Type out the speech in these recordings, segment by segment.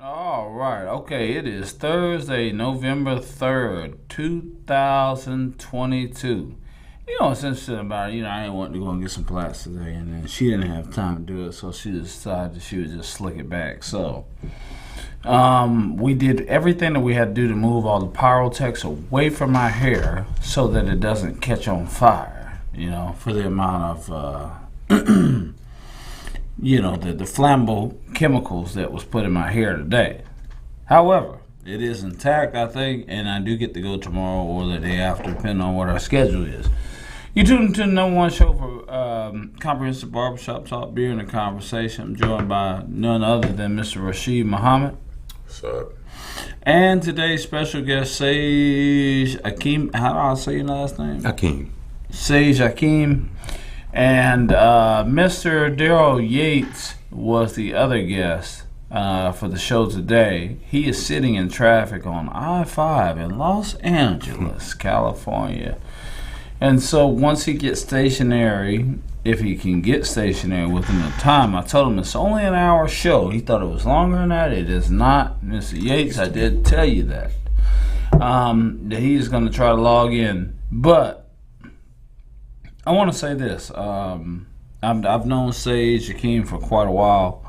All right. Okay. It is Thursday, November 3rd, 2022. You know what's interesting about it? I didn't want to go and get some plaits today, and then she didn't have time to do it, so she decided she would just slick it back. So, we did everything that we had to do to move all the pyrotechs away from my hair so that it doesn't catch on fire, for the amount of, the flammable chemicals that was put in my hair today. However, it is intact, I think, and I do get to go tomorrow or the day after, depending on what our schedule is. You tune into the number one show for comprehensive barbershop talk, beer, and a conversation. I'm joined by none other than Mr. Rashid Muhammad. What's up? And today's special guest, Sage Akeem. How do I say your last name? Akeem. Sage Akeem. And Mr. Daryl Yates was the other guest for the show today. He is sitting in traffic on I-5 in Los Angeles, California. And so once he gets stationary, if he can get stationary within the time, I told him it's only an hour show. He thought it was longer than that. It is not. Mr. Yates, I did tell you that. That he is going to try to log in. But I want to say this. I've known Sage Akeem for quite a while.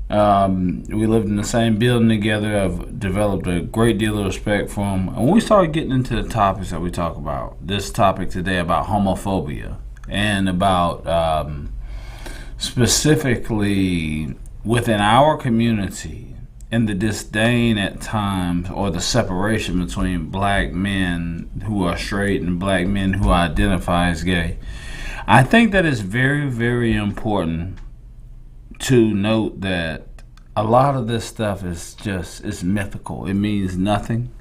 We lived in the same building together. I've developed a great deal of respect for him. And when we started getting into the topics that we talk about, this topic today about homophobia and about specifically within our community and the disdain at times or the separation between black men who are straight and black men who identify as gay. I think that it's very, very important to note that a lot of this stuff is mythical. It means nothing.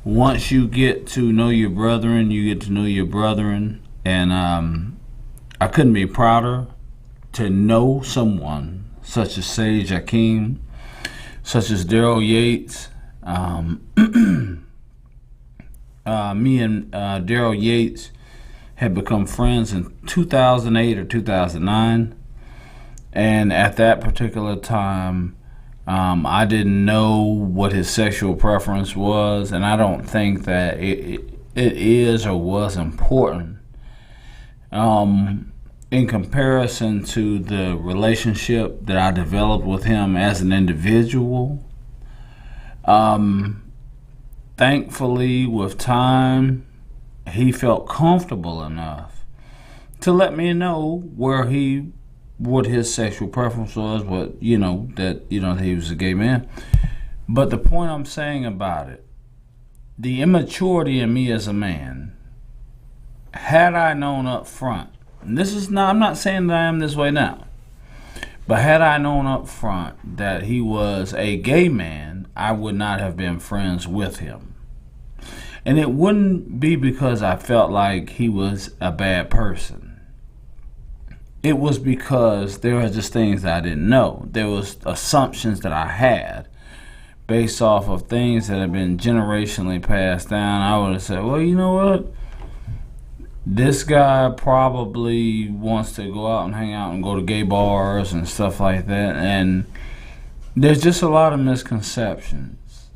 Once you get to know your brethren, you get to know your brethren. And I couldn't be prouder to know someone such as Sage Akeem, such as Daryl Yates. Me and Daryl Yates had become friends in 2008 or 2009. And at that particular time, I didn't know what his sexual preference was, and I don't think that it is or was important in comparison to the relationship that I developed with him as an individual. Thankfully, with time, he felt comfortable enough to let me know what his sexual preference was, that he was a gay man. But the point I'm saying about it, the immaturity in me as a man, had I known up front, and I'm not saying that I am this way now, but had I known up front that he was a gay man, I would not have been friends with him. And it wouldn't be because I felt like he was a bad person. It was because there were just things that I didn't know. There was assumptions that I had based off of things that have been generationally passed down. I would have said, well, you know what? This guy probably wants to go out and hang out and go to gay bars and stuff like that. And there's just a lot of misconceptions.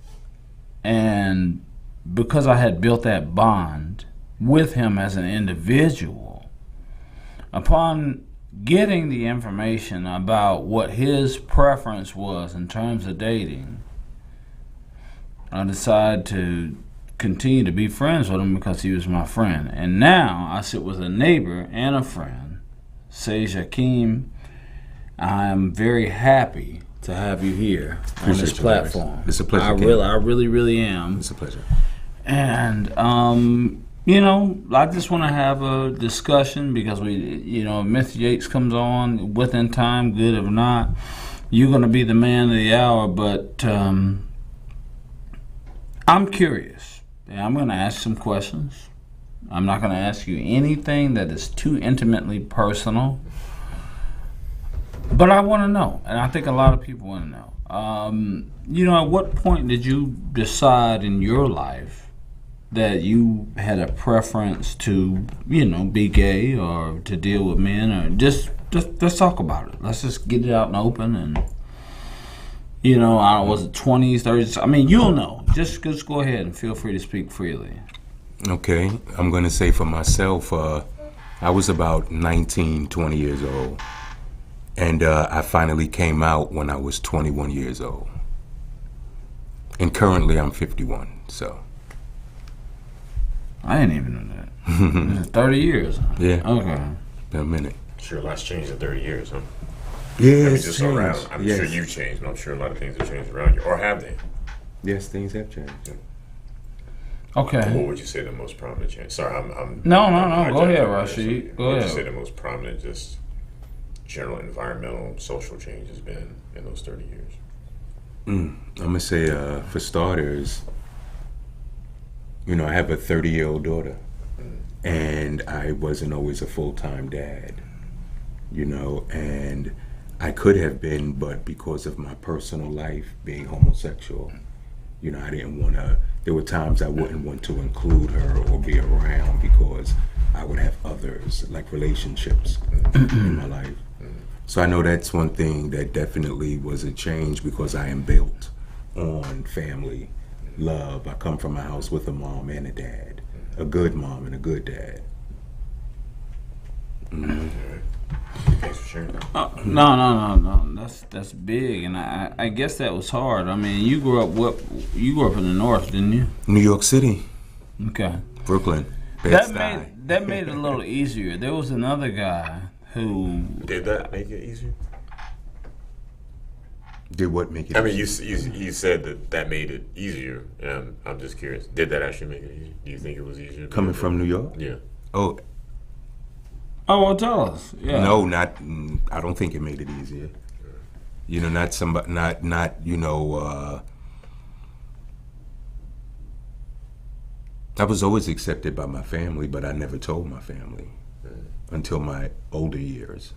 And because I had built that bond with him as an individual, upon getting the information about what his preference was in terms of dating, I decided to continue to be friends with him because he was my friend. And now I sit with a neighbor and a friend, Sage Akeem. I am very happy to have you here on this platform. It's a pleasure. I really, really am. It's a pleasure. And I just want to have a discussion because Mr. Yates comes on within time, good or not. You're going to be the man of the hour, but I'm curious. And I'm going to ask some questions. I'm not going to ask you anything that is too intimately personal. But I want to know, and I think a lot of people want to know. At what point did you decide in your life that you had a preference to, be gay or to deal with men, or just let's talk about it. Let's just get it out in the open and, You know, was it 20s, 30s? I mean, you'll know. Just go ahead and feel free to speak freely. Okay, I'm going to say for myself, I was about 19, 20 years old. And I finally came out when I was 21 years old. And currently I'm 51, so. I didn't even know that. 30 years? Yeah. Okay. Been a minute. Sure, a lot's changed in 30 years, huh? Yeah, I mean, it's just changed. around. I'm sure you've changed, but I'm sure a lot of things have changed around you. Or have they? Yes, things have changed. Okay. What would you say the most prominent change? Sorry, No. Go ahead, Rashid. Go What would ahead. you say the most prominent, just general environmental, social change has been in those 30 years? I'm going to say, for starters, you know, I have a 30-year-old daughter. And I wasn't always a full-time dad, you know, and I could have been, but because of my personal life being homosexual, you know, I didn't want to, there were times I wouldn't want to include her or be around because I would have others, like relationships in my life. So I know that's one thing that definitely was a change because I am built on family, love. I come from a house with a mom and a dad, a good mom and a good dad. Thanks for sharing that. No. That's big, and I guess that was hard. I mean, you grew up in the North, didn't you? New York City. Okay. Brooklyn. That made it a little easier. There was another guy who Did that make it easier? Did what make it I mean, easier? you said that made it easier. I'm just curious. Did that actually make it easier? Do you think it was easier? Coming from New York? Yeah. Oh, well, tell us. Yeah. no, I don't think it made it easier. You know, I was always accepted by my family, but I never told my family until my older years.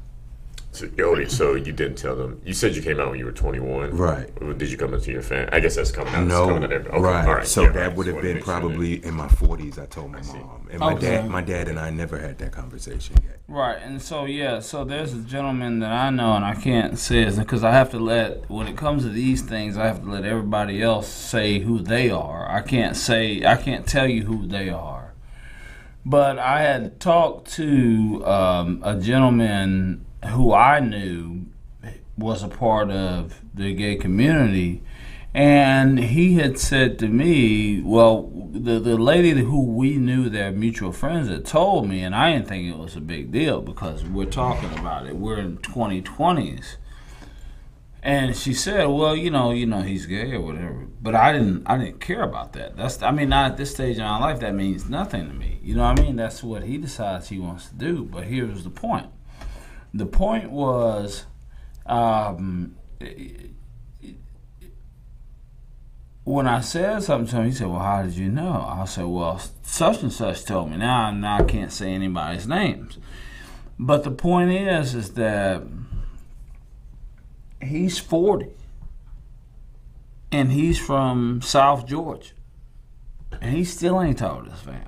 So you didn't tell them. You said you came out when you were 21. Right. Did you come into your family? I guess that's coming out. No, Coming out okay. right. All right. So yeah, that right. would have So been make sure probably in my 40s. I told my mom, and my dad and I never had that conversation yet. Right, and so there's a gentleman that I know, and I can't say it because I have to when it comes to these things, I have to let everybody else say who they are. I can't tell you who they are. But I had talked to a gentleman who I knew was a part of the gay community, and he had said to me, well, the lady who we knew, their mutual friends, had told me, and I didn't think it was a big deal because we're talking about it. We're in 2020s. And she said, well, you know, he's gay or whatever. But I didn't care about that. Not at this stage in our life, that means nothing to me. You know what I mean? That's what he decides he wants to do. But here's the point. The point was, when I said something to him, he said, well, how did you know? I said, well, such and such told me. Now I can't say anybody's names. But the point is that he's 40. And he's from South Georgia. And he still ain't told his family.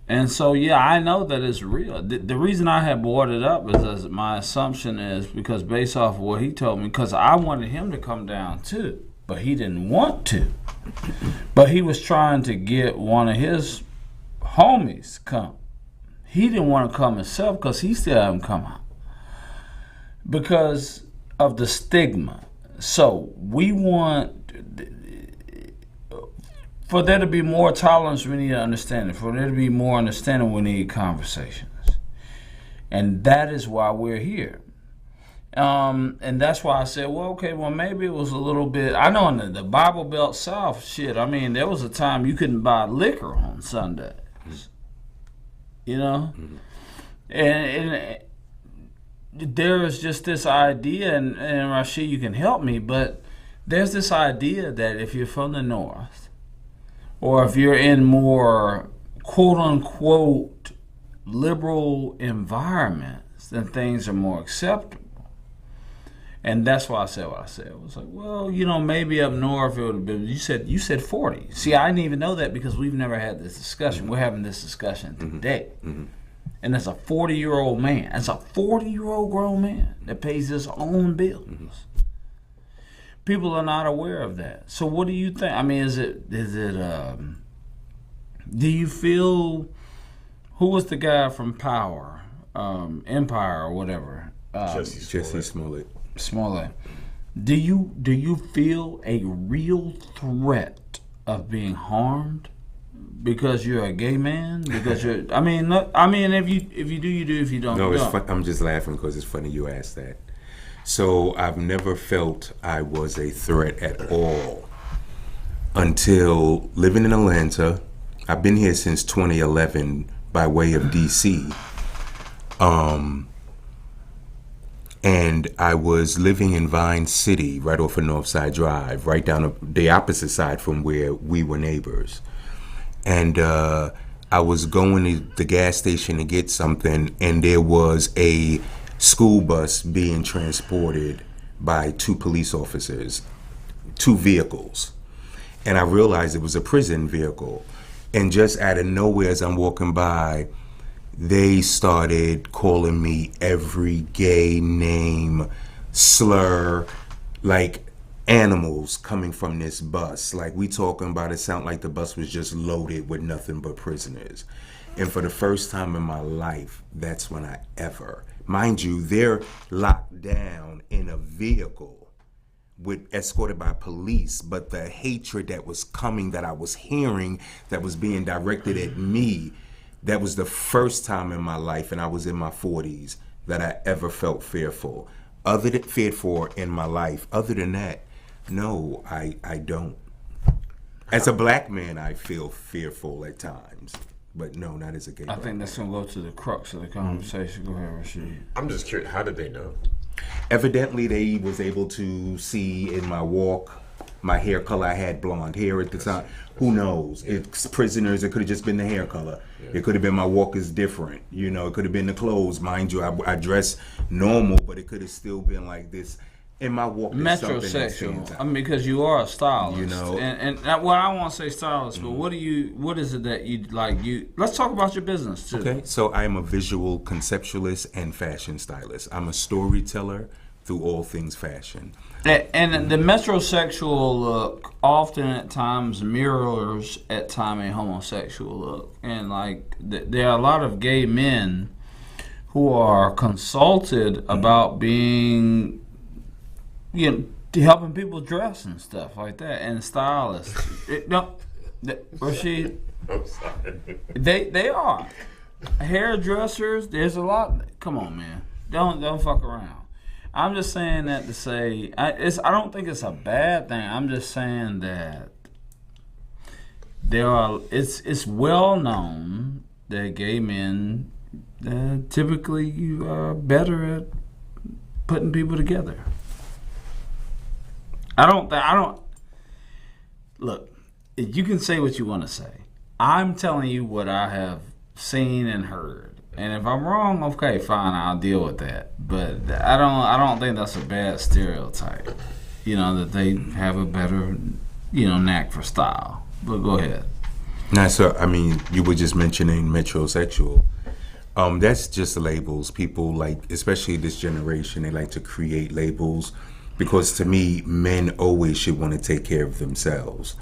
And so, I know that it's real. The reason I had brought it up is as my assumption is because based off of what he told me, because I wanted him to come down too, but he didn't want to. But he was trying to get one of his homies to come. He didn't want to come himself because he still hadn't come out because of the stigma. So we want... For there to be more tolerance, we need understanding. For there to be more understanding, we need conversations. And that is why we're here. And that's why I said, maybe it was a little bit... I know in the Bible Belt South, there was a time you couldn't buy liquor on Sundays. You know? Mm-hmm. And there is just this idea, and Rashid, you can help me, but there's this idea that if you're from the North, or if you're in more quote-unquote liberal environments, then things are more acceptable. And that's why I said what I said. It was like, well, maybe up north it would have been, you said 40. See, I didn't even know that because we've never had this discussion. Mm-hmm. We're having this discussion today. Mm-hmm. And that's a 40-year-old man. That's a 40-year-old grown man that pays his own bills. People are not aware of that. So what do you think? I mean, do you feel, who was the guy from Power, Empire or whatever? Jesse Smollett. Smollett. Do you feel a real threat of being harmed because you're a gay man? Because you're, I mean, if you do, you do. If you don't, no, you it's don't. fun. I'm just laughing because it's funny you asked that. So I've never felt I was a threat at all until living in Atlanta. I've been here since 2011 by way of DC. And I was living in Vine City, right off of Northside Drive, right down the opposite side from where we were neighbors. And I was going to the gas station to get something, and there was a school bus being transported by 2 police officers, 2 vehicles. And I realized it was a prison vehicle. And just out of nowhere, as I'm walking by, they started calling me every gay name, slur, like animals coming from this bus. Like, we talking about, it sounded like the bus was just loaded with nothing but prisoners. And for the first time in my life, that's when I ever, mind you, they're locked down in a vehicle escorted by police, but the hatred that was coming, that I was hearing, that was being directed at me, that was the first time in my life, and I was in my 40s, that I ever felt fearful. Feared for in my life. Other than that, no, I don't. As a black man, I feel fearful at times, but no, not as a gay. I think that's gonna go to the crux of the conversation. Go ahead, Rashid. I'm just curious, how did they know? Evidently, they was able to see in my walk, my hair color. I had blonde hair at the time. Who knows? It's prisoners. It could have just been the hair color. Yeah. It could have been my walk is different. You know, it could have been the clothes. Mind you, I dress normal, but it could have still been like this. In my walk, metrosexual. I mean, because you are a stylist, you know. And well, I won't say stylist, but what is it that you like? Let's talk about your business too. Okay, so I am a visual conceptualist and fashion stylist. I'm a storyteller through all things fashion. And the metrosexual look often at times mirrors at times a homosexual look, and like there are a lot of gay men who are consulted about being, helping people dress and stuff like that, and stylists. Rashid, I'm sorry. They are hairdressers. There's a lot. Come on, man. Don't fuck around. I'm just saying that to say I don't think it's a bad thing. I'm just saying that it's well known that gay men typically are better at putting people together. Look, you can say what you want to say. I'm telling you what I have seen and heard. And if I'm wrong, okay, fine, I'll deal with that. But I don't think that's a bad stereotype. That they have a better, knack for style. But go ahead. Now, so I mean, you were just mentioning metrosexual. That's just labels. People like, especially this generation, they like to create labels. Because to me, men always should want to take care of themselves.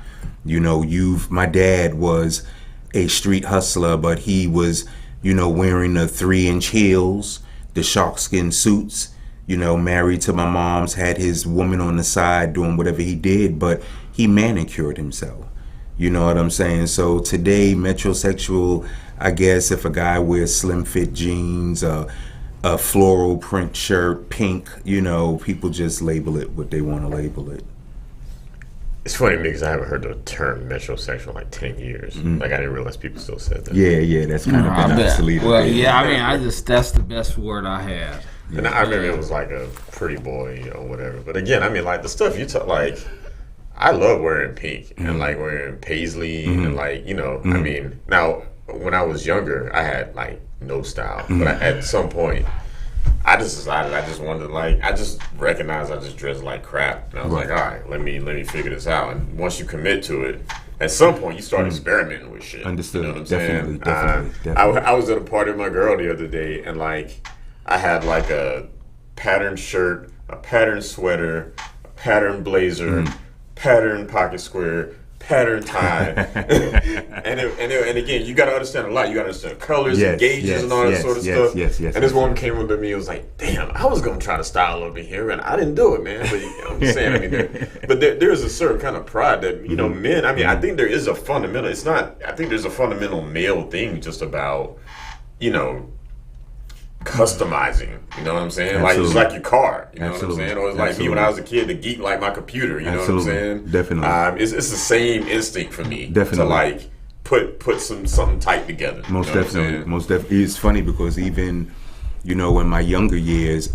My dad was a street hustler, but he was, wearing the 3-inch heels, the sharkskin suits, married to my mom's, had his woman on the side doing whatever he did, but he manicured himself. You know what I'm saying? So today, metrosexual, I guess if a guy wears slim fit jeans, a floral print shirt, pink, people just label it what they want to label it. It's funny because I haven't heard the term metrosexual in like 10 years. Like, I didn't realize people still said that. Yeah, that's kind of been obsolete. Well, yeah, I mean, that's the best word I had. And I remember it was like a pretty boy or whatever. But again, I mean, like the stuff you talk, like, I love wearing pink and like wearing paisley and like, I mean, now when I was younger, I had like no style. But at some point, I just decided I just wanted to I just recognized I just dressed like crap. And I was like, all right, let me figure this out. And once you commit to it, at some point you start experimenting with shit. Understood. You know what I'm Definitely, saying? definitely. I was at a party with my girl the other day, and like I had like a patterned shirt, a patterned sweater, a patterned blazer, patterned pocket square, patterned tie, and again, you got to understand a lot. You got to understand colors and gauges and all that sort of stuff. And this woman came up to me and was like, "Damn, I was gonna try to style over here, and I didn't do it, man." But you know what I'm saying, I mean, but there's a certain kind of pride that men. I mean, I think there is a fundamental. It's not. I think there's a fundamental male thing just about customizing, you know what I'm saying? Absolutely. Like it's like your car, you know what I'm saying? Or it's like me when I was a kid, the geek like my computer, you know what I'm saying? Definitely. It's the same instinct for me to like put something tight together. Most definitely. It's funny because even in my younger years,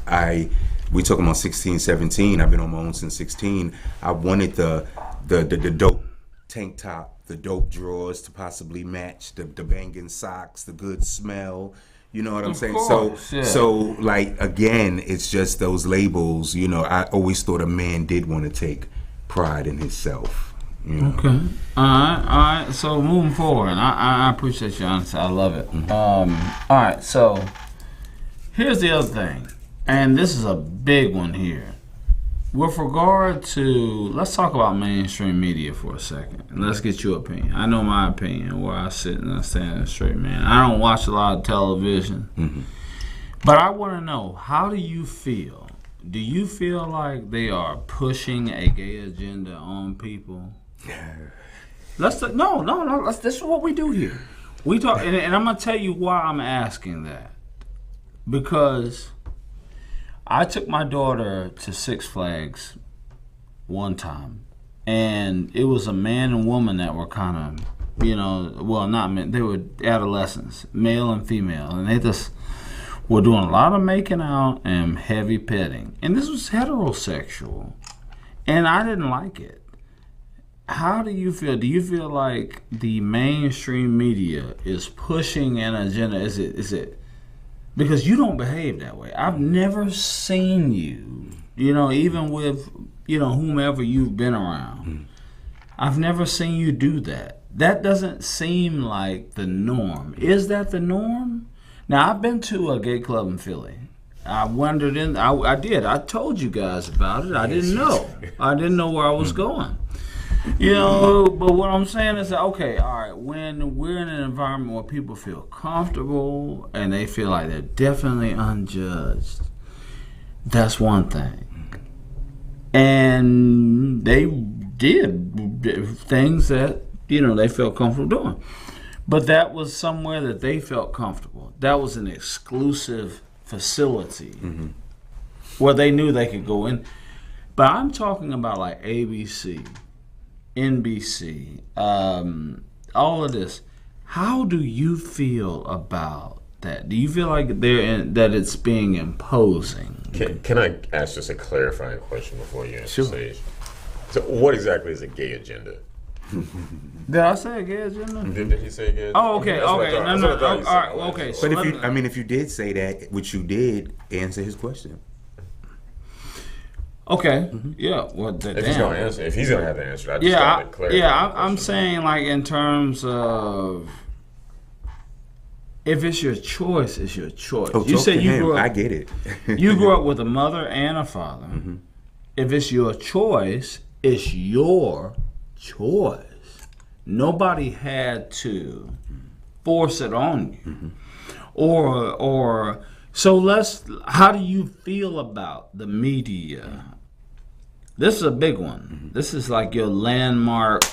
we talking about 16, 17. I've been on my own since 16. I wanted the dope tank top, the dope drawers to possibly match the banging socks, the good smell. You know what I'm saying? So like again, it's just those labels. I always thought a man did want to take pride in himself. Okay. All right. So moving forward, I appreciate your honesty. I love it. All right. So here's the other thing, and this is a big one here. With regard to, let's talk about mainstream media for a second. Let's get your opinion. I know my opinion, where I sit and I stand straight, man. I don't watch a lot of television, but I want to know, how do you feel? Do you feel like they are pushing a gay agenda on people? This is what we do here. We talk, and I'm gonna tell you why I'm asking that, because I took my daughter to Six Flags one time, and it was a man and woman that were kind of, not men, they were adolescents, male and female, and they just were doing a lot of making out and heavy petting. And this was heterosexual, and I didn't like it. How do you feel? Do you feel like the mainstream media is pushing an agenda? Is it because you don't behave that way? I've never seen you, even with, whomever you've been around. I've never seen you do that. That doesn't seem like the norm. Is that the norm? Now, I've been to a gay club in Philly. I wandered in. I did. I told you guys about it. I didn't know. I didn't know where I was going. But what I'm saying is that, okay, all right, when we're in an environment where people feel comfortable and they feel like they're definitely unjudged, that's one thing. And they did things that, they felt comfortable doing. But that was somewhere that they felt comfortable. That was an exclusive facility where they knew they could go in. But I'm talking about like ABC, NBC, all of this. How do you feel about that? Do you feel like that it's being imposing? Can I ask just a clarifying question before you answer, Sage? So what exactly is a gay agenda? Did I say a gay agenda? Did he say gay agenda? Oh, okay. All right, okay. So but if you did say that, which you did, answer his question. Okay. Yeah. Well, if he's gonna answer, if he's gonna have the answer, I just want to clarify. I'm saying, like, in terms of, if it's your choice, it's your choice. Oh, you said you grew up. I get it. You grew up with a mother and a father. If it's your choice, it's your choice. Nobody had to force it on you, or. So how do you feel about the media? This is a big one. This is like your landmark.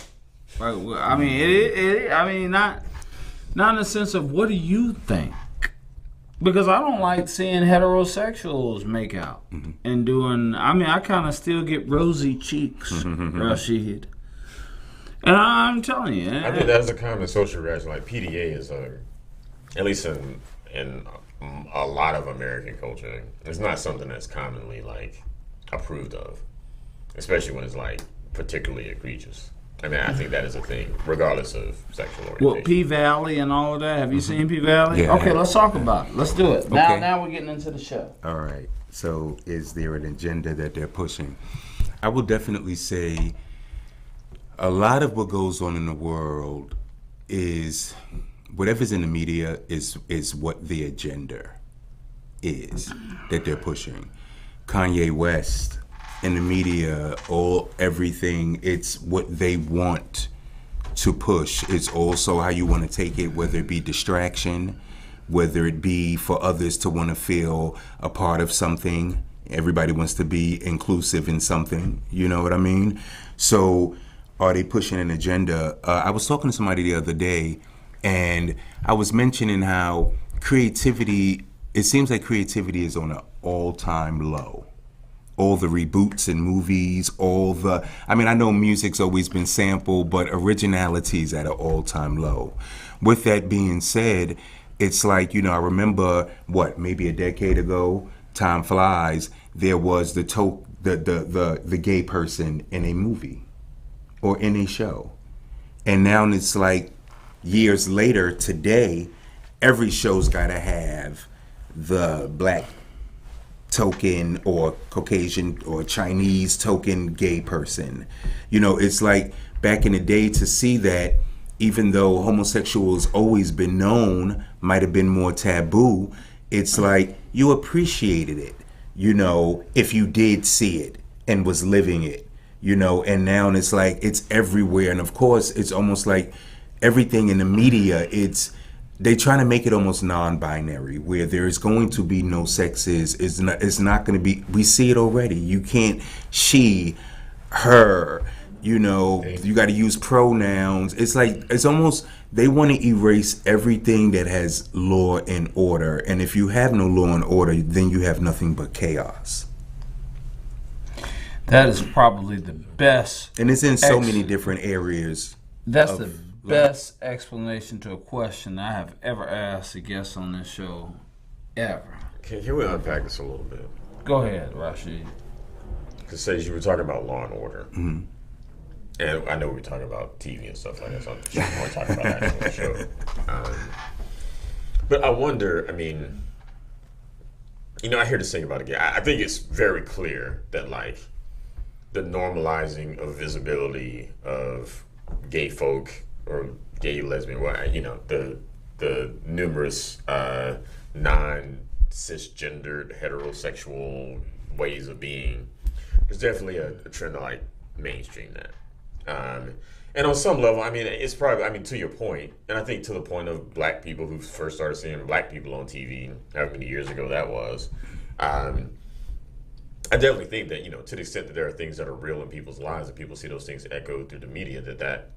Right? I mean, not in the sense of, what do you think? Because I don't like seeing heterosexuals make out and doing. I kind of still get rosy cheeks, Rashid. And I'm telling you, I think that's a common social reaction. Like PDA is at least in a lot of American culture, it's not something that's commonly like approved of, especially when it's like particularly egregious. I mean, I think that is a thing, regardless of sexual orientation. Well, P-Valley and all of that. Have you seen P-Valley? Yeah. Okay, let's talk about it. Let's do it. Okay. Now we're getting into the show. All right. So is there an agenda that they're pushing? I will definitely say A lot of what goes on in the world is whatever's in the media is what the agenda is that they're pushing. Kanye West in the media, everything, it's what they want to push. It's also how you want to take it, whether it be distraction, whether it be for others to want to feel a part of something. Everybody wants to be inclusive in something, you know what I mean? So are they pushing an agenda? I was talking to somebody the other day, and I was mentioning how creativity, it seems like creativity is on an all-time low. All the reboots in movies, I know music's always been sampled, but originality is at an all-time low. With that being said, it's like, I remember, maybe a decade ago, time flies, there was the gay person in a movie or in a show. And now it's like years later, today, every show's gotta have the black token or Caucasian or Chinese token gay person. It's like back in the day, to see that, even though homosexual has always been known, might have been more taboo, it's like you appreciated it, if you did see it and was living it, and now it's like it's everywhere. And of course, it's almost like everything in the media, they trying to make it almost non-binary, where there is going to be no sexes. It's not going to be. We see it already. You can't she, her. You got to use pronouns. It's like it's almost they want to erase everything that has law and order. And if you have no law and order, then you have nothing but chaos. That is probably the best. And it's in so many different areas. That's the best explanation to a question I have ever asked a guest on this show, ever. Can we unpack this a little bit? Go ahead, Rashid. Because say you were talking about Law and Order, mm-hmm. and I know we were talking about TV and stuff like that, so I'm just more talking about that on the show. But I wonder, I hear this thing about it again. I think it's very clear that, like, the normalizing of visibility of gay folk or gay, lesbian, the numerous non-cisgendered heterosexual ways of being, there's definitely a trend to like mainstream that. And on some level, it's probably, to your point, and I think to the point of black people who first started seeing black people on TV, however many years ago that was, I definitely think that, to the extent that there are things that are real in people's lives and people see those things echoed through the media, that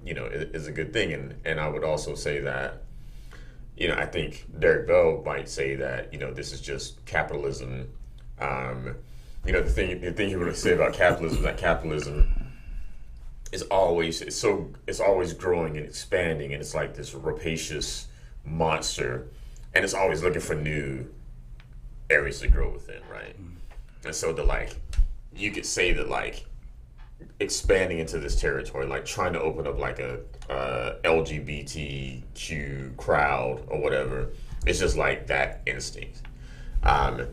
is a good thing. And I would also say that, I think Derek Bell might say that, this is just capitalism. The thing he would say about capitalism is that capitalism is always growing and expanding, and it's like this rapacious monster, and it's always looking for new areas to grow within, right? And so you could say that expanding into this territory, like trying to open up like a LGBTQ crowd or whatever, it's just like that instinct. But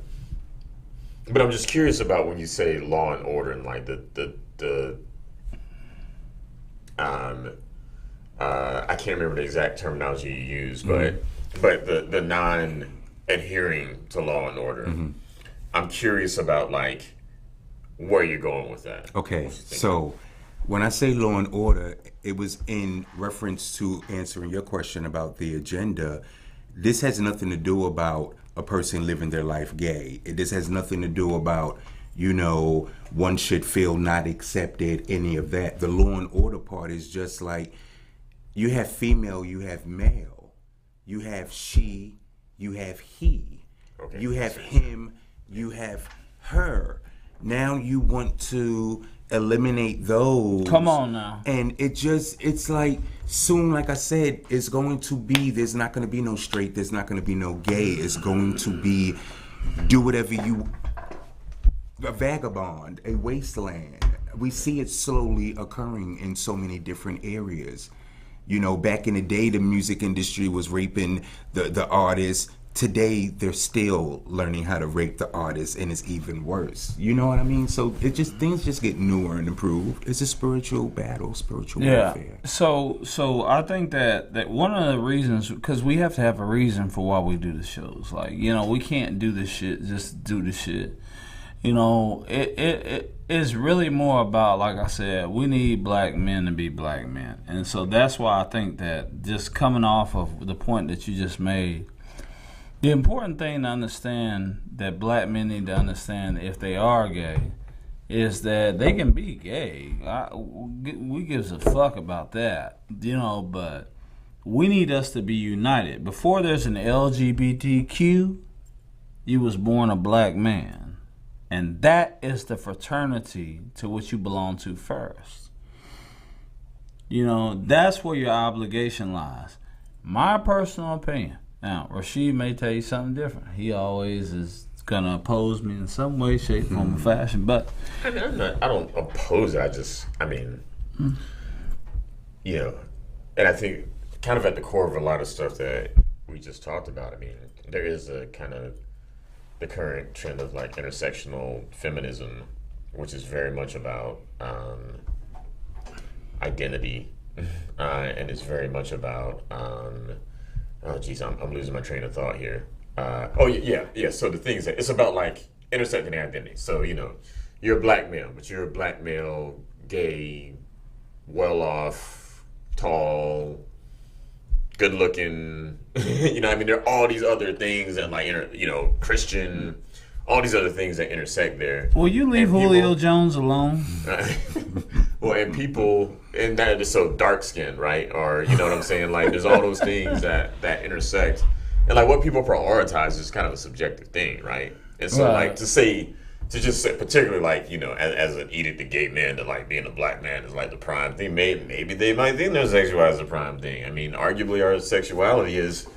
I'm just curious about when you say law and order and like I can't remember the exact terminology you used, but the non-adhering to law and order. Mm-hmm. I'm curious about where you're going with that. Okay, so when I say law and order, it was in reference to answering your question about the agenda. This has nothing to do about a person living their life gay. This has nothing to do about, one should feel not accepted, any of that. The law and order part is just like, you have female, you have male, you have she, you have he, okay. You have him, you have her. Now you want to eliminate those. Come on now. And it's like soon, like I said, it's going to be, there's not going to be no straight, there's not going to be no gay. It's going to be do whatever you, a vagabond, a wasteland. We see it slowly occurring in so many different areas. Back in the day, the music industry was raping the artists. today they're still learning how to rape the artist, and it's even worse. You know what I mean? So things just get newer and improved. It's a spiritual battle, spiritual warfare. So I think that one of the reasons, because we have to have a reason for why we do the shows. Like, we can't do this shit just do the shit. It is really more about, like I said, we need black men to be black men. And so that's why I think that, just coming off of the point that you just made, the important thing to understand, that black men need to understand if they are gay, is that they can be gay. We gives a fuck about that, but we need us to be united. Before there's an LGBTQ, you was born a black man. And that is the fraternity to which you belong to first. That's where your obligation lies. My personal opinion. Now, Rashid may tell you something different. He always is going to oppose me in some way, shape, form, or fashion. But I don't oppose it. And I think kind of at the core of a lot of stuff that we just talked about, there is a kind of the current trend of like intersectional feminism, which is very much about identity, and it's very much about I'm losing my train of thought here. So the thing is that it's about like intersecting identity. So you're a black male, but you're a black male, gay, well off, tall, good looking, there are all these other things and like, Christian, all these other things that intersect there. Will you leave Julio Jones alone? Well, and people, and that is so dark skinned, right? Or, you know what I'm saying? Like, there's all those things that intersect. And like what people prioritize is kind of a subjective thing, right? And so like to just say, particularly like, as an edict to gay men, that like being a black man is like the prime thing. Maybe they might think their sexuality is the prime thing. Arguably our sexuality is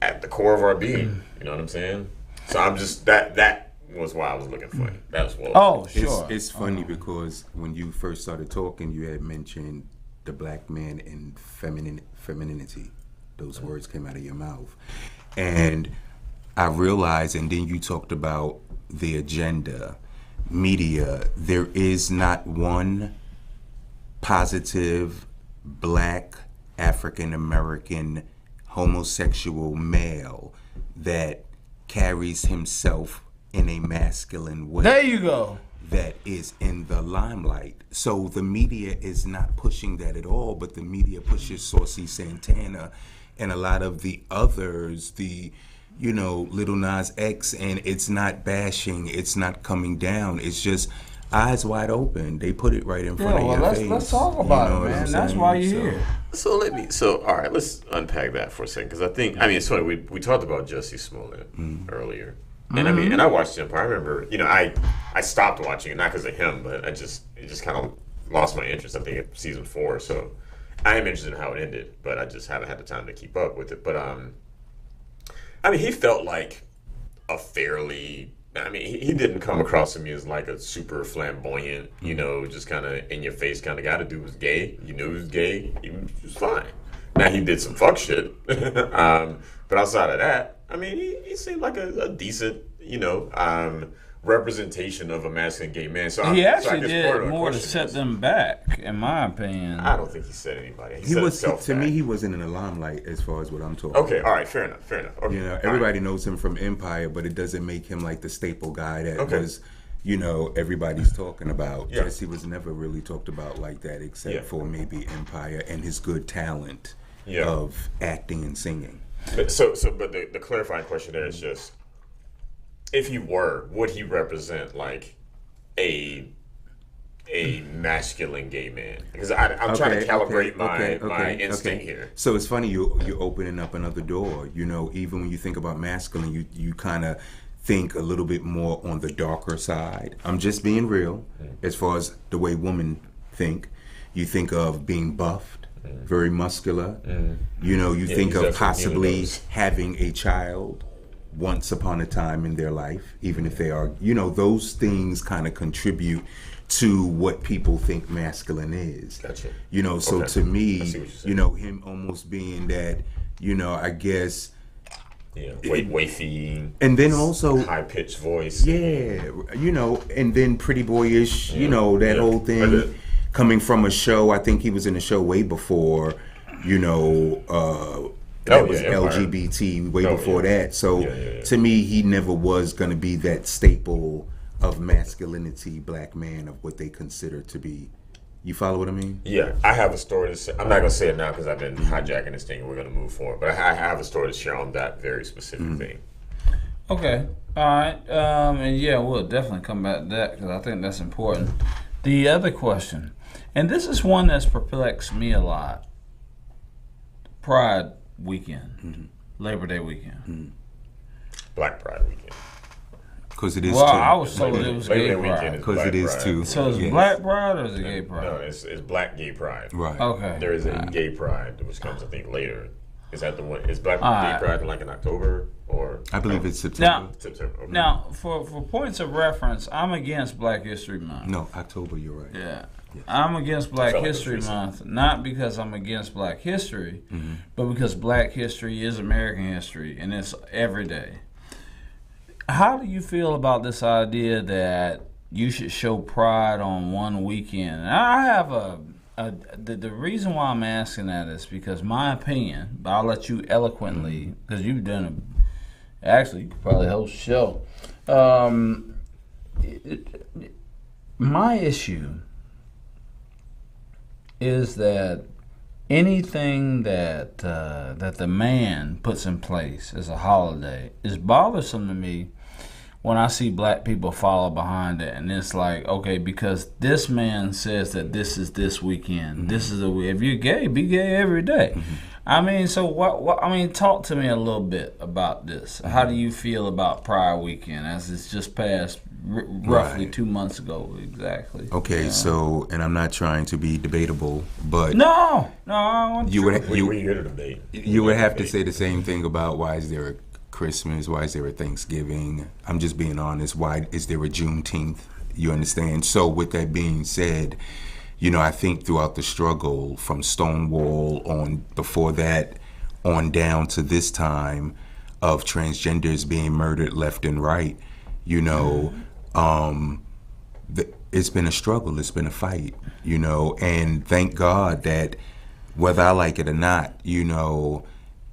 at the core of our being. You know what I'm saying? So I'm just that was why I was looking for it. That was what. Oh, sure. It's funny because when you first started talking, you had mentioned the black man and femininity. Those words came out of your mouth, and I realized. And then you talked about the agenda, media. There is not one positive black African American homosexual male that carries himself in a masculine way. There you go. That is in the limelight. So the media is not pushing that at all, but the media pushes Saucy Santana and a lot of the others, Lil Nas X, and it's not bashing, it's not coming down, it's just eyes wide open. They put it right in front of your face. Let's talk about it, man. That's why you're here. So all right, let's unpack that for a second, because I think, it's funny, we talked about Jussie Smollett earlier, and and I watched Empire. I remember, I stopped watching it, not because of him, but it just kind of lost my interest, I think, at season 4, so I am interested in how it ended, but I just haven't had the time to keep up with it. But he felt like a fairly, he didn't come across to me as like a super flamboyant, just kind of in your face kind of guy. The dude was gay. You knew he was gay. He was fine. Now he did some fuck shit. But outside of that, he seemed like a decent, representation of a masculine gay man. So he actually did more to set them back, in my opinion. I don't think he said anybody. To me, he wasn't in the limelight as far as what I'm talking. Okay, all right, fair enough. Okay, everybody knows him from Empire, but it doesn't make him like the staple guy that was, everybody's talking about. Yeah. Jesse was never really talked about like that, except for maybe Empire and his good talent of acting and singing. But the clarifying question there is just, if he would he represent like a masculine gay man? Because I'm trying to calibrate my instinct here. So it's funny you're opening up another door. Even when you think about masculine, you kind of think a little bit more on the darker side. I'm just being real. As far as the way women think, you think of being buffed, very muscular. You think of possibly having a child once upon a time in their life, even if they are, those things kind of contribute to what people think masculine is. Gotcha. So to me, him almost being that, I guess Yeah, wafy, and then also high pitched voice. yeah, and then Pretty Boyish, that whole thing coming from a show. I think he was in a show way before, that was LGBT way before that. So to me, he never was going to be that staple of masculinity, black man, of what they consider to be. You follow what I mean? Yeah, I have a story to say. I'm not going to say it now because I've been hijacking this thing and we're going to move forward. But I have a story to share on that very specific thing. Okay. All right. And yeah, we'll definitely come back to that because I think that's important. The other question, and this is one that's perplexed me a lot. Pride weekend, Labor Day weekend. Black Pride weekend. Because it is well, too. I was told it was gay pride. Because it is too. So is Black Pride or is it gay pride? No, it's Black Gay Pride. Right. Okay. There is a gay pride, which comes, I think, later. Is that the one? Is Black Gay Pride like in October or? I believe it's September. September. Okay. Now, for points of reference, I'm against Black History Month. No, October. You're right. Yeah. I'm against Black History Month, not because I'm against Black history, but because Black history is American history, and it's every day. How do you feel about this idea that you should show pride on one weekend? And I have the reason why I'm asking that is because my opinion, but I'll let you eloquently, because you've done actually, you could probably host a show. My issue is that anything that that the man puts in place as a holiday is bothersome to me when I see black people follow behind it, and it's like, okay, because this man says that this is this weekend, this is the way. If you're gay, be gay every day. I mean, so what? I mean, talk to me a little bit about this. How do you feel about Pride Weekend as it's just passed roughly 2 months ago exactly? Okay, so, and I'm not trying to be debatable, but no, I want we here to debate. You would have to say the same thing about why is there a Christmas, why is there a Thanksgiving? I'm just being honest. Why is there a Juneteenth? You understand? So with that being said, I think throughout the struggle from Stonewall on before that on down to this time of transgenders being murdered left and right, it's been a struggle, it's been a fight, and thank God that whether I like it or not,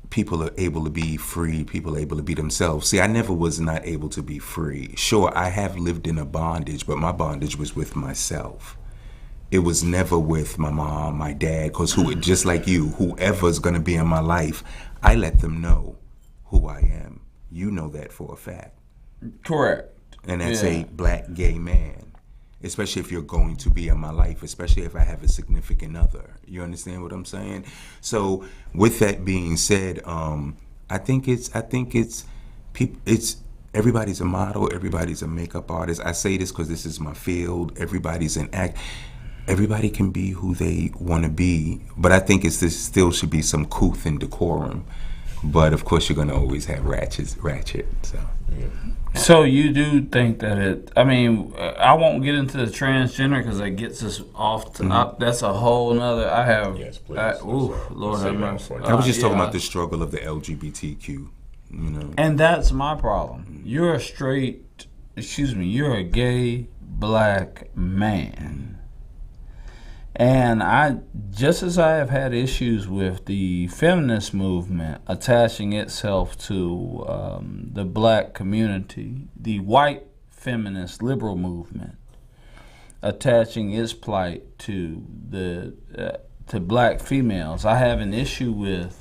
people are able to be free, people are able to be themselves. See, I never was not able to be free. Sure, I have lived in a bondage, but my bondage was with myself. It was never with my mom, my dad, because just like you, whoever's going to be in my life, I let them know who I am. You know that for a fact. Correct. And that's a black gay man, especially if you're going to be in my life, especially if I have a significant other. You understand what I'm saying? So with that being said, I think it's everybody's a model, everybody's a makeup artist. I say this because this is my field. Everybody's an act. Everybody can be who they want to be, but I think still should be some couth and decorum. But of course, you're going to always have ratchet. So. Yeah. So you do think that I won't get into the transgender because that gets us off. That's a whole nother. I have. Yes, please. Lord have mercy. I was just talking about the struggle of the LGBTQ. And that's my problem. You're a gay black man. And just as I have had issues with the feminist movement attaching itself to the black community, the white feminist liberal movement attaching its plight to to black females, I have an issue with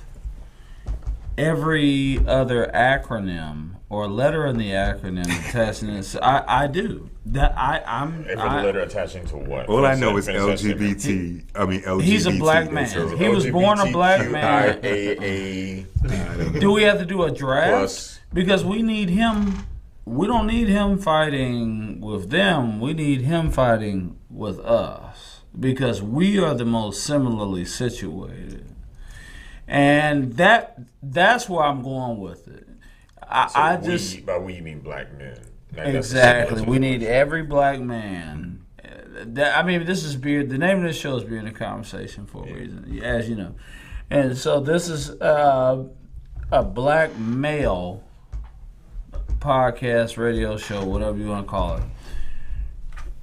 every other acronym or letter in the acronym attaching it. I do. Every letter attaching to what? All I know is LGBT. LGBT. He's a black man. So he was born a black man. Do we have to do a draft? Plus. Because we need him. We don't need him fighting with them. We need him fighting with us because we are the most similarly situated. And that's where I'm going with it. By we you mean black men. Exactly. We need every black man. This is beer. The name of this show is Beer in the Conversation for a reason, as you know. And so this is. a black male podcast, radio show, whatever you want to call it.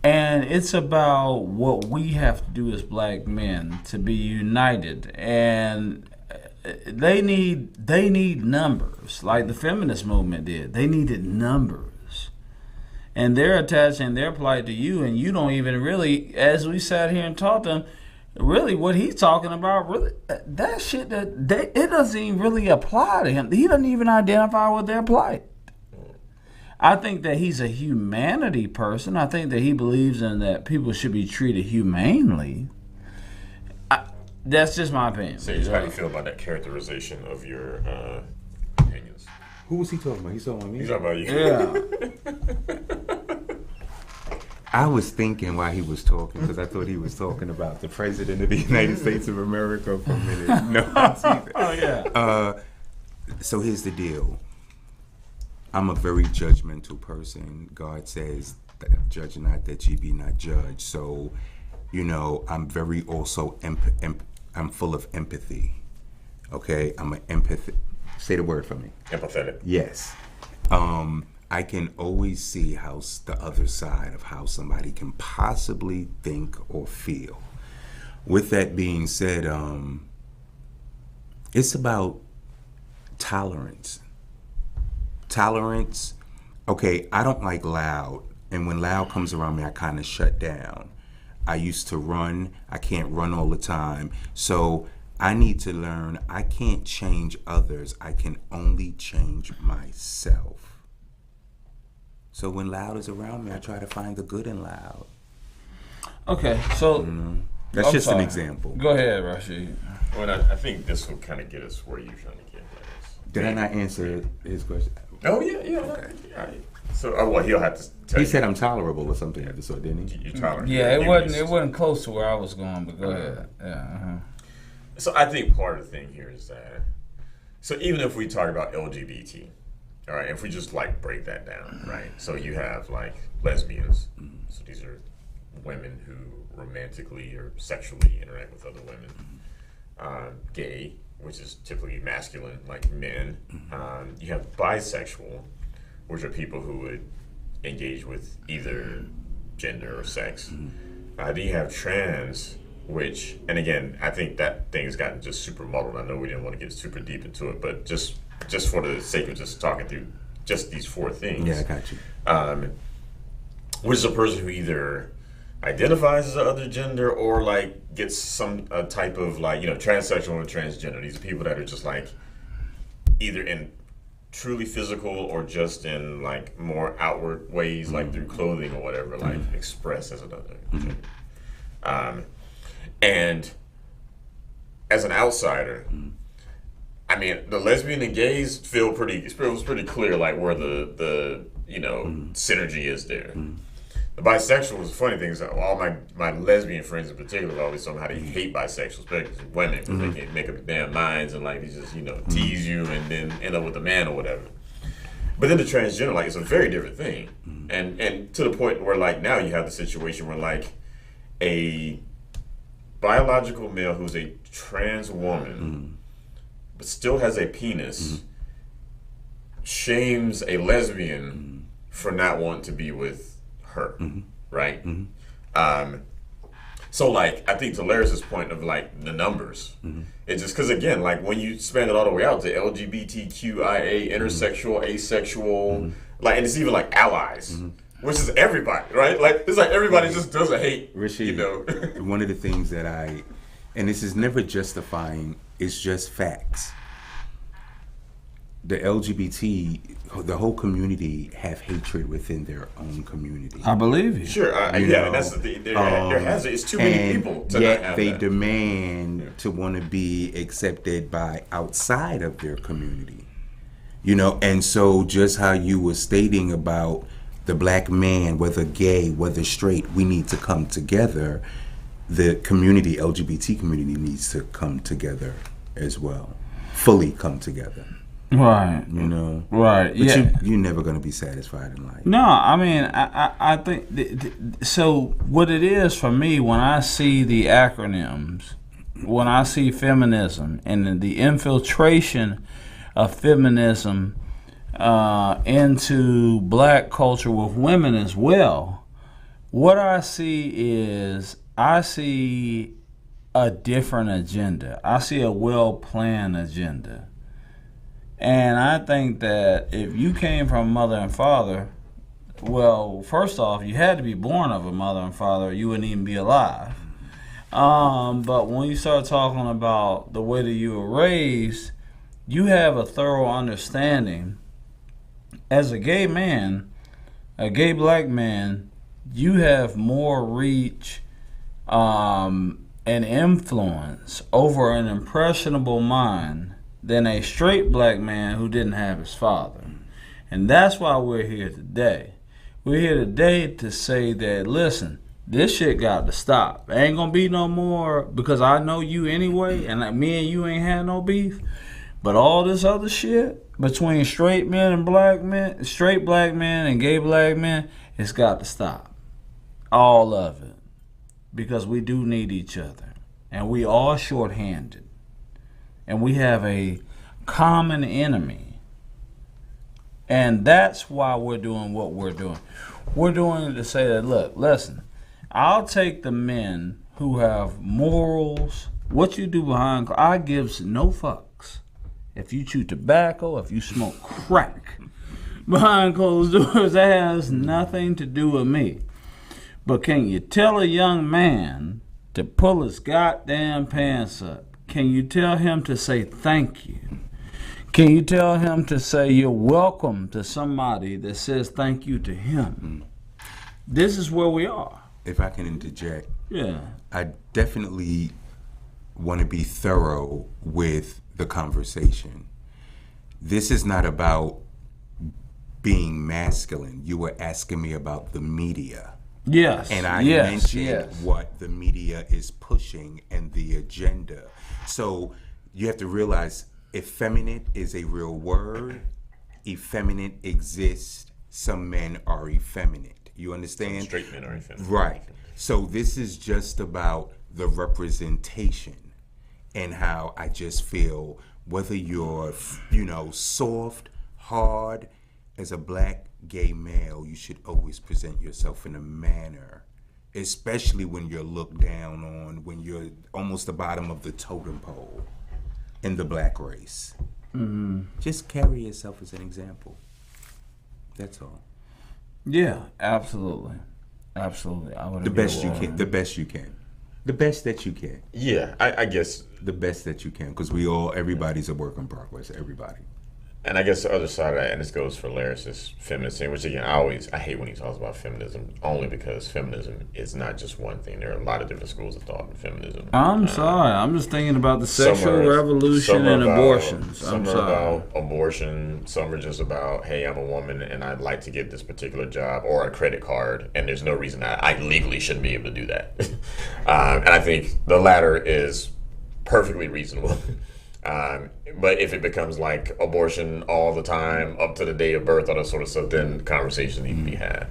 And it's about what we have to do as black men to be united. And they need numbers, like the feminist movement did. They needed numbers. And they're attaching their plight to you, and you don't even really, as we sat here and talked to them, really what he's talking about, really, that shit, it doesn't even really apply to him. He doesn't even identify with their plight. I think that he's a humanity person. I think that he believes in that people should be treated humanely. That's just my opinion. So, how do you feel about that characterization of your opinions? Who was he talking about? He's talking about me? He's talking about you. Yeah. I was thinking while he was talking, because I thought he was talking about the President of the United States of America for a minute. No, oh, yeah. So here's the deal. I'm a very judgmental person. God says, judge not that ye be not judged. So, I'm very also, I'm full of empathy. Okay? I'm an empath. Say the word for me. Empathetic. Yes. I can always see how the other side of how somebody can possibly think or feel. With that being said, it's about tolerance. Tolerance. Okay, I don't like loud, and when loud comes around me, I kind of shut down. I used to run. I can't run all the time. So I need to learn I can't change others. I can only change myself. So when loud is around me, I try to find the good in loud. Okay, so That's just an example. Go ahead, Rashid. Well, I think this will kind of get us where you're trying to get. Did I not answer his question? Oh, yeah. Okay. All right. So, he'll have to tell He you. said I'm tolerable or something of the sort, didn't he? You're tolerant. Yeah, it wasn't close to where I was going, but go ahead. Yeah. So I think part of the thing here is that, so even if we talk about LGBT, all right, if we just like break that down, right? So you have like lesbians. So these are women who romantically or sexually interact with other women. Gay, which is typically masculine, like men. You have bisexual, which are people who would engage with either gender or sex. Then you have trans, which, and again, I think that thing's gotten just super muddled. I know we didn't want to get super deep into it, but just for the sake of just talking through just these four things. Yeah, I got you. Which is a person who either identifies as the other gender or like gets some type of like, transsexual or transgender. These are people that are just like either in truly physical or just in like more outward ways, like through clothing or whatever, like express as another gender. And as an outsider, I mean, the lesbian and gays feels pretty clear, like where the synergy is there. The bisexual is the funny thing is that all my lesbian friends in particular always tell me how they hate bisexuals, especially women, because they can't make up their damn minds and like they just tease you and then end up with a man or whatever. But then the transgender, like, it's a very different thing, and to the point where like now you have the situation where like a biological male who's a trans woman but still has a penis shames a lesbian for not wanting to be with her, right? So like I think to Laris's point of like the numbers, it's just because again, like when you span it all the way out to LGBTQIA, intersexual, asexual, like, and it's even like allies, which is everybody, right? Like it's like everybody just doesn't hate, Rashid, one of the things that and this is never justifying, it's just facts. The LGBT, the whole community have hatred within their own community. I believe you. Sure, and that's the thing. It's too many people to yet not have they that. demand to want to be accepted by outside of their community. And so just how you were stating about the black man, whether gay, whether straight, we need to come together. The community, LGBT community, needs to come together as well, fully come together. Right. Right. But yeah. you're never going to be satisfied in life. No, I mean, I think so. What it is for me when I see the acronyms, when I see feminism and the infiltration of feminism into black culture with women as well, what I see a different agenda. I see a well-planned agenda. And I think that if you came from a mother and father, well, first off, you had to be born of a mother and father, or you wouldn't even be alive. But when you start talking about the way that you were raised, you have a thorough understanding. As a gay man, a gay black man, you have more reach and influence over an impressionable mind than a straight black man who didn't have his father. And that's why we're here today. We're here today to say that, listen, this shit got to stop. Ain't gonna be no more, because I know you anyway, and like me and you ain't had no beef. But all this other shit between straight men and black men, straight black men and gay black men, it's got to stop. All of it. Because we do need each other. And we all short-handed. And we have a common enemy. And that's why we're doing what we're doing. We're doing it to say that, look, listen, I'll take the men who have morals. What you do behind, I gives no fucks. If you chew tobacco, if you smoke crack behind closed doors, that has nothing to do with me. But can you tell a young man to pull his goddamn pants up? Can you tell him to say thank you? Can you tell him to say you're welcome to somebody that says thank you to him? This is where we are. If I can interject. Yeah. I definitely want to be thorough with the conversation. This is not about being masculine. You were asking me about the media. Yes. And I mentioned what the media is pushing and the agenda. So you have to realize, effeminate is a real word. Effeminate exists. Some men are effeminate. You understand? Some straight men are effeminate. Right. So this is just about the representation and how I just feel, whether you're, soft, hard, as a black gay male, you should always present yourself in a manner, especially when you're looked down on, when you're almost the bottom of the totem pole in the black race. Mm-hmm. Just carry yourself as an example. That's all. Yeah, absolutely. Absolutely. I would The best you can. The best you can. The best that you can. Yeah, I guess. The best that you can, because everybody's a work in progress, everybody. And I guess the other side of that, and this goes for Laris's feminist thing, which again, I hate when he talks about feminism, only because feminism is not just one thing. There are a lot of different schools of thought in feminism. I'm sorry. I'm just thinking about the sexual revolution and abortions. Some are about abortion. Some are just about, hey, I'm a woman and I'd like to get this particular job or a credit card, and there's no reason I legally shouldn't be able to do that. And I think the latter is perfectly reasonable. But if it becomes like abortion all the time, up to the day of birth, all that sort of stuff, then conversations need to be had.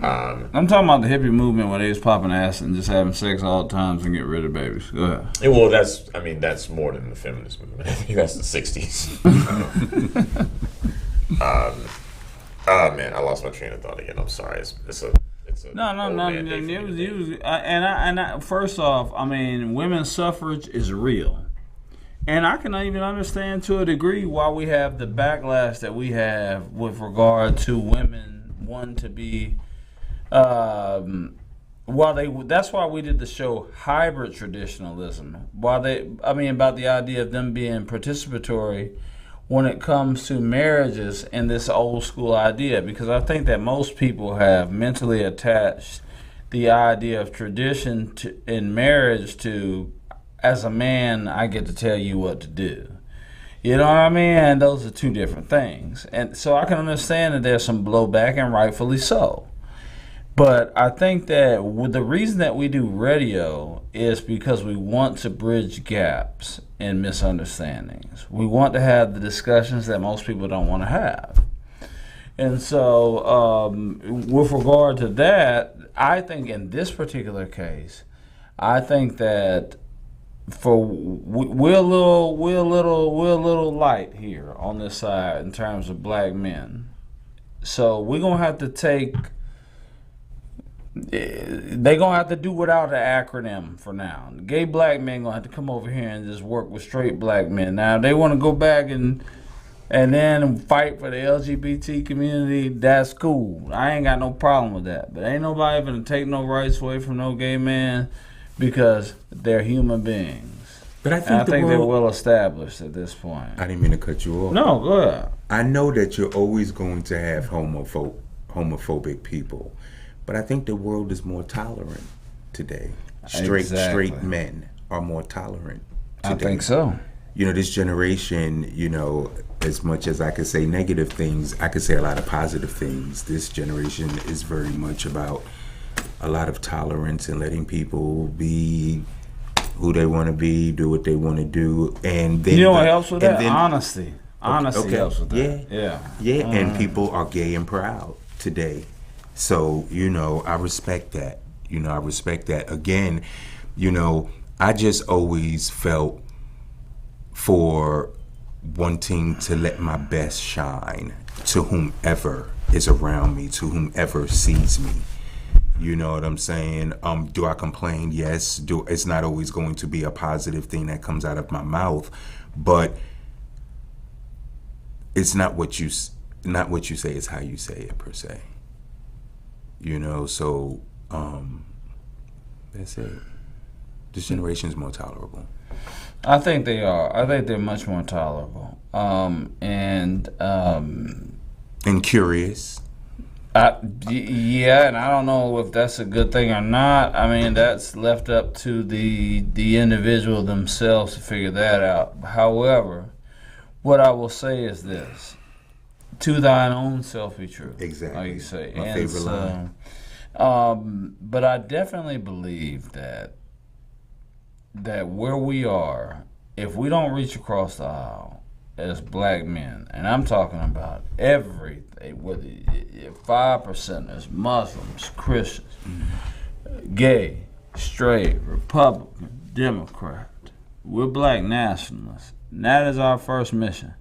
I'm talking about the hippie movement where they was popping ass and just having sex all the times and get rid of babies. Go ahead. Yeah, well, that's more than the feminist movement. I think that's the 60s. Oh man, I lost my train of thought again. I'm sorry. It's a no. First off, I mean, women's suffrage is real. And I can even understand to a degree why we have the backlash that we have with regard to women wanting to be, that's why we did the show Hybrid Traditionalism. About the idea of them being participatory when it comes to marriages and this old school idea. Because I think that most people have mentally attached the idea of tradition in marriage to, as a man, I get to tell you what to do. You know what I mean? And those are two different things. And so I can understand that there's some blowback, and rightfully so. But I think that the reason that we do radio is because we want to bridge gaps and misunderstandings. We want to have the discussions that most people don't want to have. And so with regard to that, I think in this particular case, I think that we're a little light here on this side in terms of black men. So we're gonna have to take. They're gonna have to do without the acronym for now. The gay black men gonna have to come over here and just work with straight black men. Now, if they want to go back and then fight for the LGBT community, that's cool. I ain't got no problem with that. But ain't nobody gonna take no rights away from no gay man because they're human beings. But I think, they're well established at this point. I didn't mean to cut you off. No, go ahead. I know that you're always going to have homophobic people, but I think the world is more tolerant today. Straight men are more tolerant today. I think so. You know, this generation, you know, as much as I could say negative things, I could say a lot of positive things. This generation is very much about a lot of tolerance and letting people be who they want to be, do what they want to do, and then what helps with that? Honesty. Honesty helps with that. Yeah. And people are gay and proud today, so you know I respect that. Again, you know, I just always felt for wanting to let my best shine to whomever is around me, to whomever sees me. You know what I'm saying? Do I complain? Yes. It's not always going to be a positive thing that comes out of my mouth, but it's not what you say, it's how you say it per se. You know, so that's it. This generation is more tolerable. I think they are. I think they're much more tolerable. And curious. Yeah, and I don't know if that's a good thing or not. I mean, that's left up to the individual themselves to figure that out. However, what I will say is this: to thine own self be true. Exactly. Like you say. My favorite line. But I definitely believe that where we are, if we don't reach across the aisle as black men, and I'm talking about everything, whether 5%ers, Muslims, Christians, gay, straight, Republican, Democrat, we're black nationalists. And that is our first mission.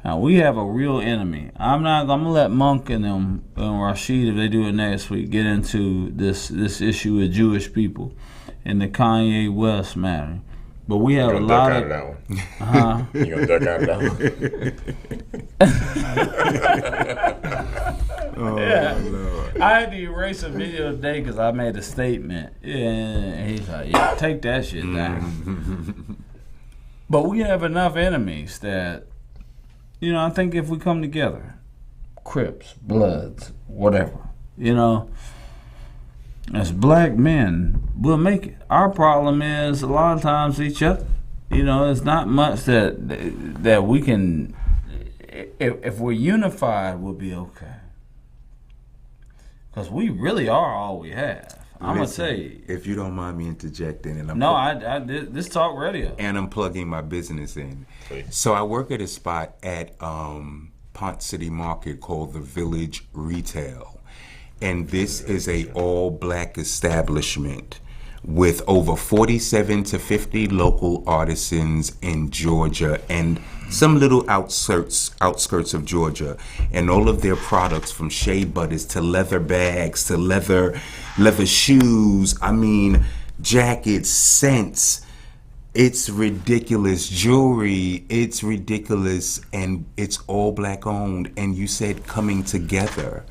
Now, we have a real enemy. I'm gonna let Monk and them and Rashid, if they do it next week, get into this issue of Jewish people and the Kanye West matter. But we have a lot of that one. You gonna duck out of that one? Yeah. Lord. I had to erase a video today because I made a statement. And he's like, yeah, take that shit down. But we have enough enemies that, you know, I think if we come together, Crips, Bloods, whatever, you know, as black men, we'll make it. Our problem is a lot of times each other. You know, it's not much that we can. If we're unified, we'll be okay. Because we really are all we have. I'm gonna say. If you don't mind me interjecting, and I did this talk radio, and I'm plugging my business in. Please. So I work at a spot at Pont City Market called the Village Retail. And this is a all-black establishment with over 47 to 50 local artisans in Georgia and some little outskirts of Georgia. And all of their products, from shea butters to leather bags to leather shoes, I mean, jackets, scents. It's ridiculous. Jewelry, it's ridiculous. And it's all black owned. And you said coming together.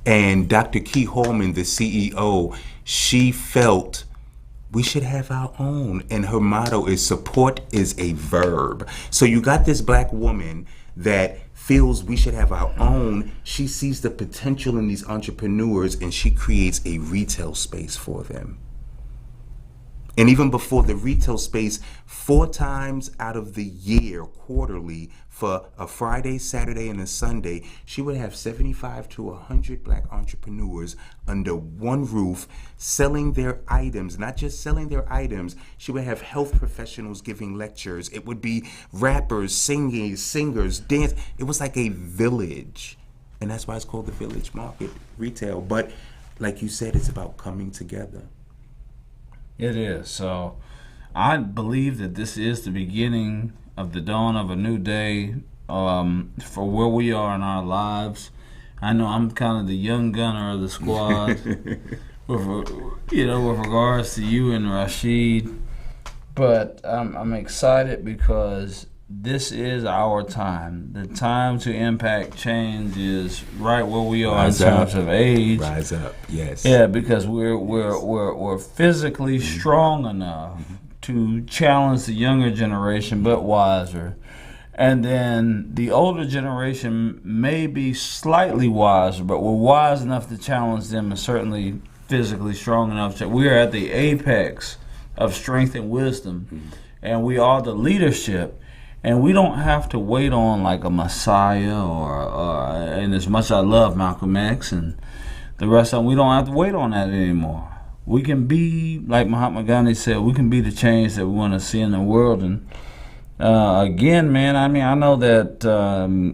And Dr. Key Hallman, the CEO, she felt we should have our own. And her motto is support is a verb. So you got this black woman that feels we should have our own. She sees the potential in these entrepreneurs and she creates a retail space for them. And even before the retail space, 4 times out of the year, quarterly, for a Friday, Saturday, and a Sunday, she would have 75 to 100 black entrepreneurs under one roof selling their items. Not just selling their items, she would have health professionals giving lectures. It would be rappers, singers, dance. It was like a village. And that's why it's called the Village Market Retail. But like you said, it's about coming together. It is. So I believe that this is the beginning of the dawn of a new day for where we are in our lives. I know I'm kind of the young gunner of the squad with regards to you and Rashid, but I'm excited because this is our time. The time to impact change is right where we are in terms of age. Rise up, yes. Yeah, because we're physically strong enough to challenge the younger generation, but wiser. And then the older generation may be slightly wiser, but we're wise enough to challenge them and certainly physically strong enough to. We are at the apex of strength and wisdom, and we are the leadership. And we don't have to wait on like a Messiah and as much as I love Malcolm X and the rest of them, we don't have to wait on that anymore. We can be, like Mahatma Gandhi said, we can be the change that we want to see in the world. And again, man, I mean, I know that,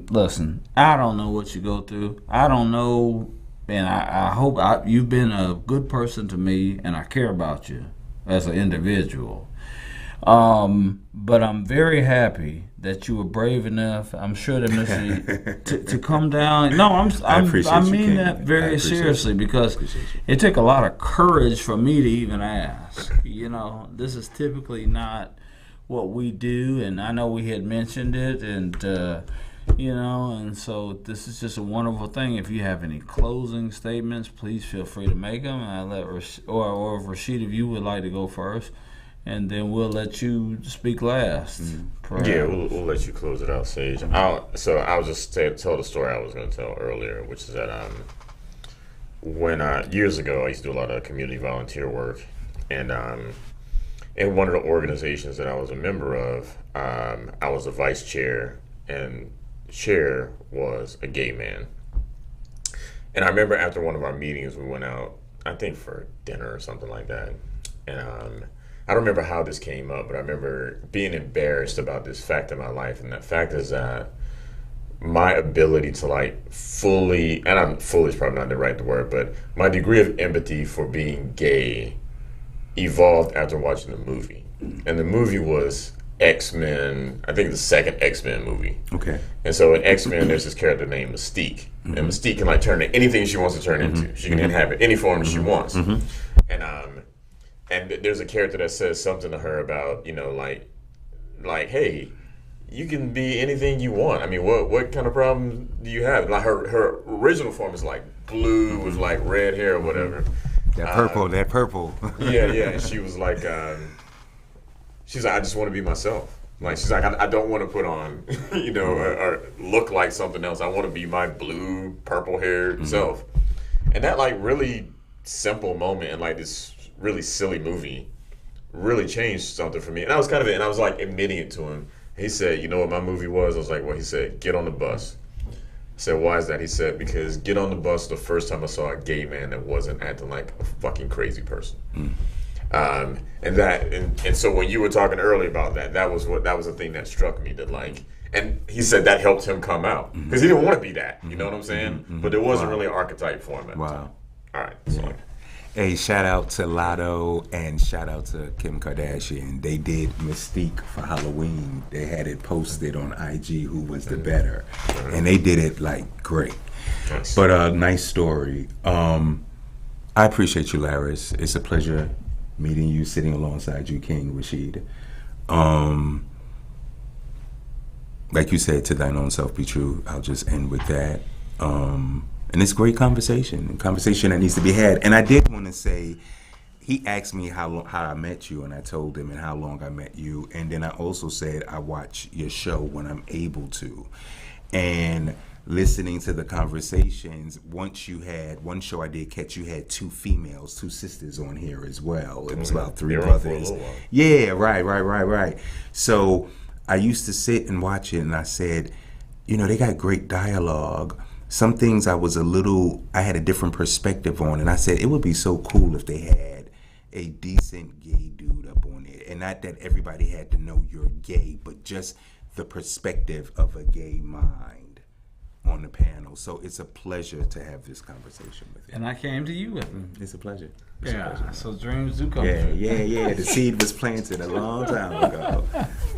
listen, I don't know what you go through. I don't know, and I hope you've been a good person to me, and I care about you as an individual. But I'm very happy that you were brave enough. I'm sure that Missy to come down. No, I mean that very seriously because it took a lot of courage for me to even ask. This is typically not what we do, and I know we had mentioned it, and and so this is just a wonderful thing. If you have any closing statements, please feel free to make them. And I let or if Rashid, if you would like to go first. And then we'll let you speak last. Yeah, we'll let you close it out, Sage. I'll just tell the story I was going to tell earlier, which is that when years ago I used to do a lot of community volunteer work, and in one of the organizations that I was a member of, I was a vice chair, and chair was a gay man. And I remember after one of our meetings, we went out, I think for dinner or something like that, and I don't remember how this came up, but I remember being embarrassed about this fact in my life. And that fact is that my ability to fully, and fully is probably not the right word, but my degree of empathy for being gay evolved after watching the movie. And the movie was X-Men, I think the second X-Men movie. Okay. And so in X-Men, there's this character named Mystique. And Mystique can turn into anything she wants to turn into. She can inhabit any form that she wants. And there's a character that says something to her about, like, hey, you can be anything you want. I mean, what kind of problem do you have? Like her original form is like blue with like red hair or whatever. That purple. Yeah. And she was like, she's like, I just want to be myself. Like, she's like, I don't want to put on, or look like something else. I want to be my blue, purple haired self. And that really simple moment and this really silly movie really changed something for me. And I was and I was admitting it to him. He said, you know what my movie was? I was like, well, he said, get on the bus. I said, why is that? He said, because get on the bus the first time I saw a gay man that wasn't acting like a fucking crazy person. And so when you were talking earlier about that was the thing that struck me, that and he said that helped him come out because he didn't want to be that, you know what I'm saying? But there wasn't really an archetype for him at the time. All right, so. Hey, shout out to Lotto and shout out to Kim Kardashian. They did Mystique for Halloween. They had it posted on IG who was the better. And they did it great. Nice. But nice story. I appreciate you, Laris. It's a pleasure meeting you, sitting alongside you, King Rashid. Like you said, to thine own self be true. I'll just end with that. And it's great conversation that needs to be had. And I did want to say, he asked me how I met you, and I told him and how long I met you. And then I also said I watch your show when I'm able to. And listening to the conversations, once you had one show I did catch, you had two sisters on here as well. It was about three brothers. Yeah, right. So I used to sit and watch it, and I said, they got great dialogue. Some things I had a different perspective on, and I said it would be so cool if they had a decent gay dude up on it, and not that everybody had to know you're gay, but just the perspective of a gay mind on the panel. So it's a pleasure to have this conversation with you. And I came to you with them. It's a pleasure. It's a Yeah, pleasure. so dreams do come Yeah, true. yeah. The seed was planted a long time ago.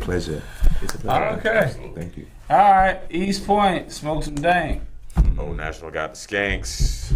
Pleasure. It's a pleasure. Okay. Thank you. All right, East Point, smoke some dank. Old National got the skanks.